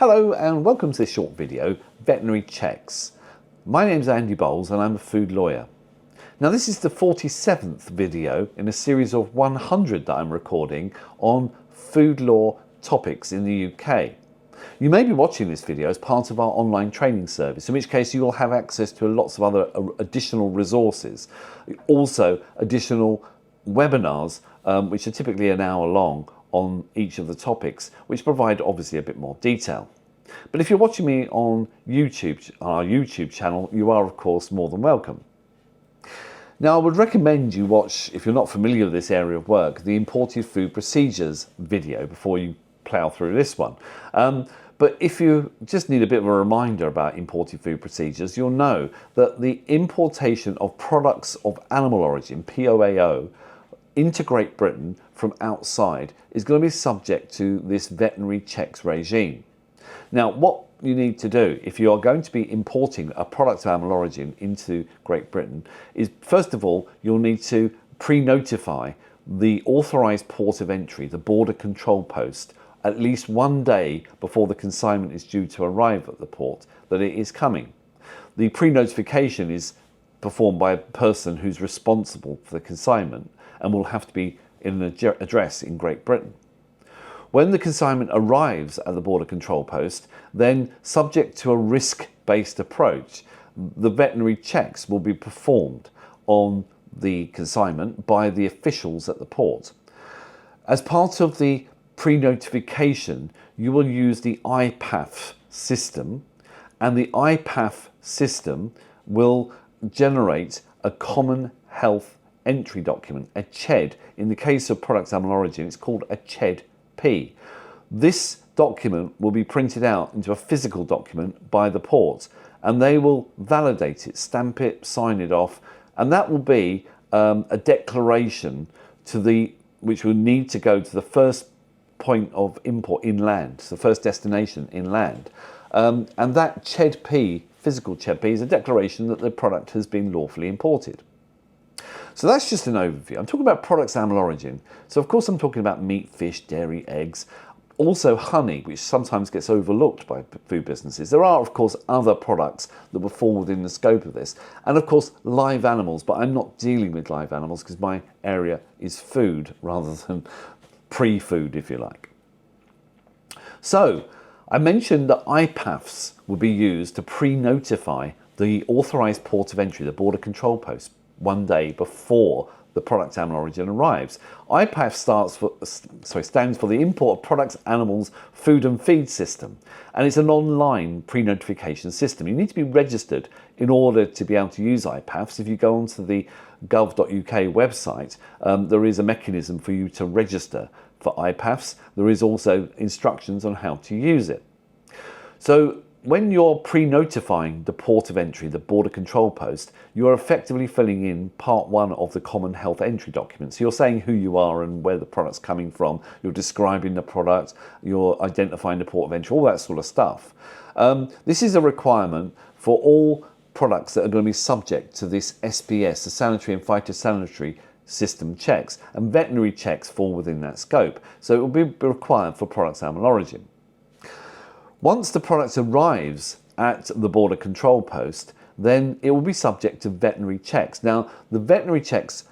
Hello and welcome to this short video, Veterinary Checks. My name's Andy Bowles and I'm a food lawyer. Now this is the 47th video in a series of 100 that I'm recording on food law topics in the UK. You may be watching this video as part of our online training service, in which case you will have access to lots of other additional resources. Also additional webinars, which are typically an hour long, on each of the topics, which provide obviously a bit more detail. But if you're watching me on YouTube, on our YouTube channel, you are of course more than welcome. Now I would recommend you watch, if you're not familiar with this area of work, the imported food procedures video before you plough through this one. But if you just need a bit of a reminder about imported food procedures, you'll know that the importation of products of animal origin, POAO, into Great Britain from outside is going to be subject to this veterinary checks regime. Now, what you need to do if you are going to be importing a product of animal origin into Great Britain is, first of all, you'll need to pre-notify the authorised port of entry, the border control post, at least one day before the consignment is due to arrive at the port, that it is coming. The pre-notification is performed by a person who's responsible for the consignment and will have to be in an address in Great Britain. When the consignment arrives at the border control post, then subject to a risk-based approach, the veterinary checks will be performed on the consignment by the officials at the port. As part of the pre-notification, you will use the IPAF system, and the IPAF system will generate a common health entry document, a CHED. In the case of products animal origin, it's called a CHED-P. This document will be printed out into a physical document by the port, and they will validate it, stamp it, sign it off, and that will be a declaration which will need to go to the first point of import inland, so the first destination inland. And that CHED-P, physical CHED-P, is a declaration that the product has been lawfully imported. So that's just an overview. I'm talking about products animal origin. So of course I'm talking about meat, fish, dairy, eggs, also honey, which sometimes gets overlooked by food businesses. There are of course other products that will fall within the scope of this. And of course live animals, but I'm not dealing with live animals because my area is food rather than pre-food, if you like. So I mentioned that IPAFs will be used to pre-notify the authorised port of entry, the border control post, one day before the product animal origin arrives. IPAF stands for the Import of Products Animals Food and Feed System, and it's an online pre-notification system. You need to be registered in order to be able to use IPAFs. If you go onto the gov.uk website, there is a mechanism for you to register for IPAFs. There is also instructions on how to use it. So when you're pre-notifying the port of entry, the border control post, you are effectively filling in part one of the common health entry document. So you're saying who you are and where the product's coming from, you're describing the product, you're identifying the port of entry, all that sort of stuff. This is a requirement for all products that are going to be subject to this SPS, the sanitary and phytosanitary system checks, and veterinary checks fall within that scope. So it will be required for products animal origin. Once the product arrives at the border control post, then it will be subject to veterinary checks. Now, the veterinary checks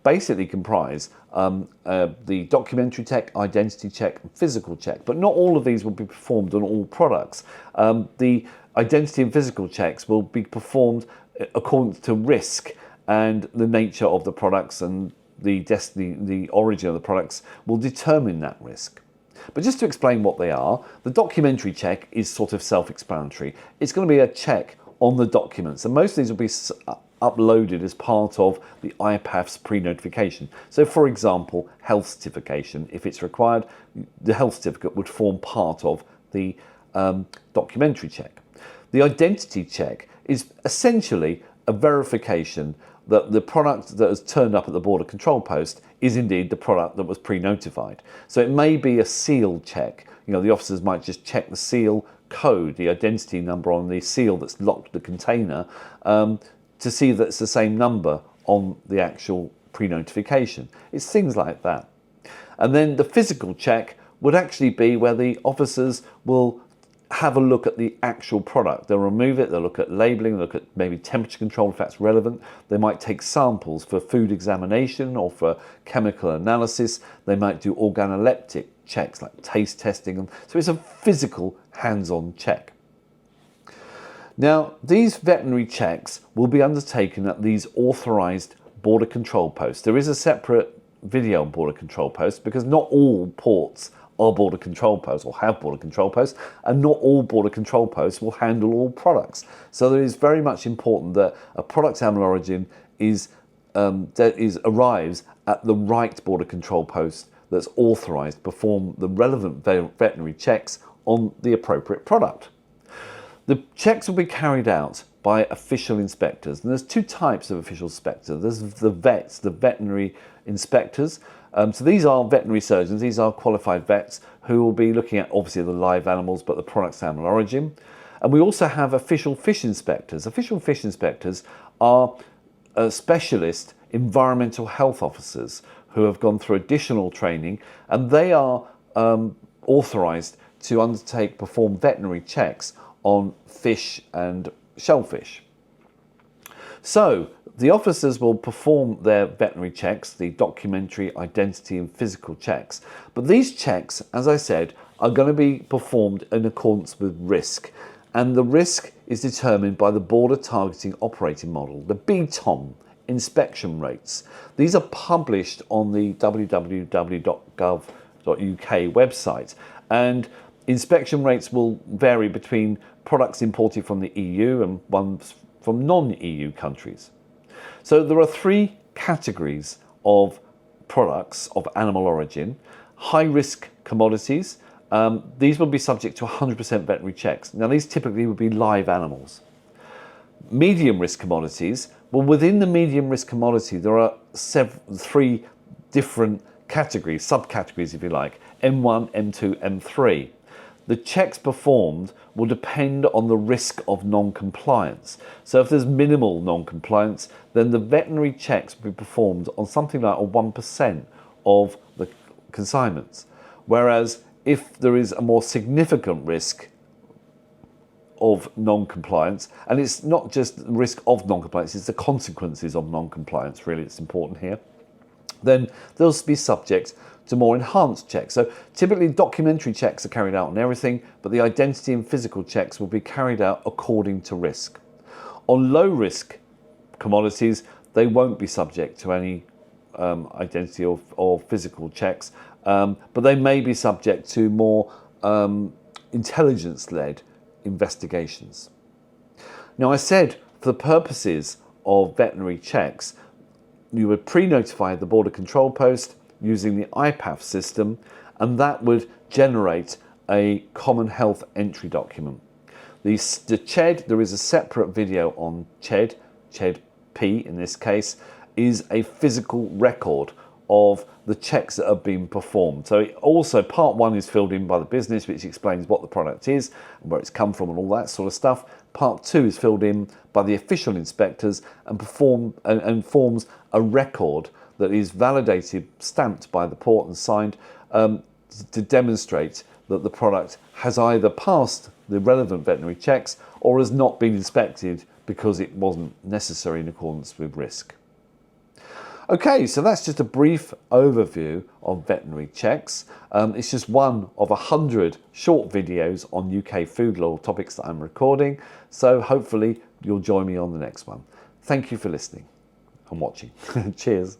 basically comprise the documentary check, identity check, and physical check, but not all of these will be performed on all products. The identity and physical checks will be performed according to risk and the nature of the products, and the origin of the products will determine that risk. But just to explain what they are, the documentary check is sort of self-explanatory. It's going to be a check on the documents, and most of these will be uploaded as part of the IPAF's pre-notification. So for example, health certification, if it's required, the health certificate would form part of the documentary check. The identity check is essentially a verification that the product that has turned up at the border control post is indeed the product that was pre-notified. So it may be a seal check. You know, the officers might just check the seal code, the identity number on the seal that's locked the container, to see that it's the same number on the actual pre-notification. It's things like that. And then the physical check would actually be where the officers will have a look at the actual product. They'll remove it, they'll look at labeling, look at maybe temperature control if that's relevant. They might take samples for food examination or for chemical analysis. They might do organoleptic checks like taste testing. So it's a physical hands-on check. Now, these veterinary checks will be undertaken at these authorised border control posts. There is a separate video on border control posts because not all ports are border control posts or have border control posts, and not all border control posts will handle all products. So it is very much important that a product's animal origin arrives at the right border control post that's authorised to perform the relevant veterinary checks on the appropriate product. The checks will be carried out by official inspectors, and there's two types of official inspectors. There's the vets, the veterinary inspectors. So these are veterinary surgeons, these are qualified vets who will be looking at obviously the live animals but the product's animal origin. And we also have official fish inspectors. Official fish inspectors are specialist environmental health officers who have gone through additional training, and they are authorised to perform veterinary checks on fish and shellfish. So the officers will perform their veterinary checks, the documentary, identity and physical checks. But these checks, as I said, are going to be performed in accordance with risk. And the risk is determined by the Border Targeting Operating Model, the BTOM inspection rates. These are published on the www.gov.uk website. And inspection rates will vary between products imported from the EU and ones from non-EU countries. So there are three categories of products of animal origin. High-risk commodities. These will be subject to 100% veterinary checks. Now these typically would be live animals. Medium-risk commodities. Well, within the medium-risk commodity there are three different categories, subcategories if you like, M1, M2, M3. The checks performed will depend on the risk of non-compliance. So if there's minimal non-compliance, then the veterinary checks will be performed on something like 1% of the consignments. Whereas if there is a more significant risk of non-compliance, and it's not just the risk of non-compliance, it's the consequences of non-compliance, really, it's important here, then they'll be subject to more enhanced checks. So typically documentary checks are carried out on everything, but the identity and physical checks will be carried out according to risk. On low risk commodities, they won't be subject to any identity or physical checks, but they may be subject to more intelligence-led investigations. Now I said for the purposes of veterinary checks, you would pre-notify the border control post using the IPAF system, and that would generate a common health entry document. The CHED, there is a separate video on CHED P in this case, is a physical record of the checks that have been performed. So also part one is filled in by the business, which explains what the product is and where it's come from and all that sort of stuff. Part two is filled in by the official inspectors and forms a record that is validated, stamped by the port and signed to demonstrate that the product has either passed the relevant veterinary checks or has not been inspected because it wasn't necessary in accordance with risk. Okay, so that's just a brief overview of veterinary checks. It's just one of 100 short videos on UK food law topics that I'm recording, so hopefully you'll join me on the next one. Thank you for listening and watching. Cheers.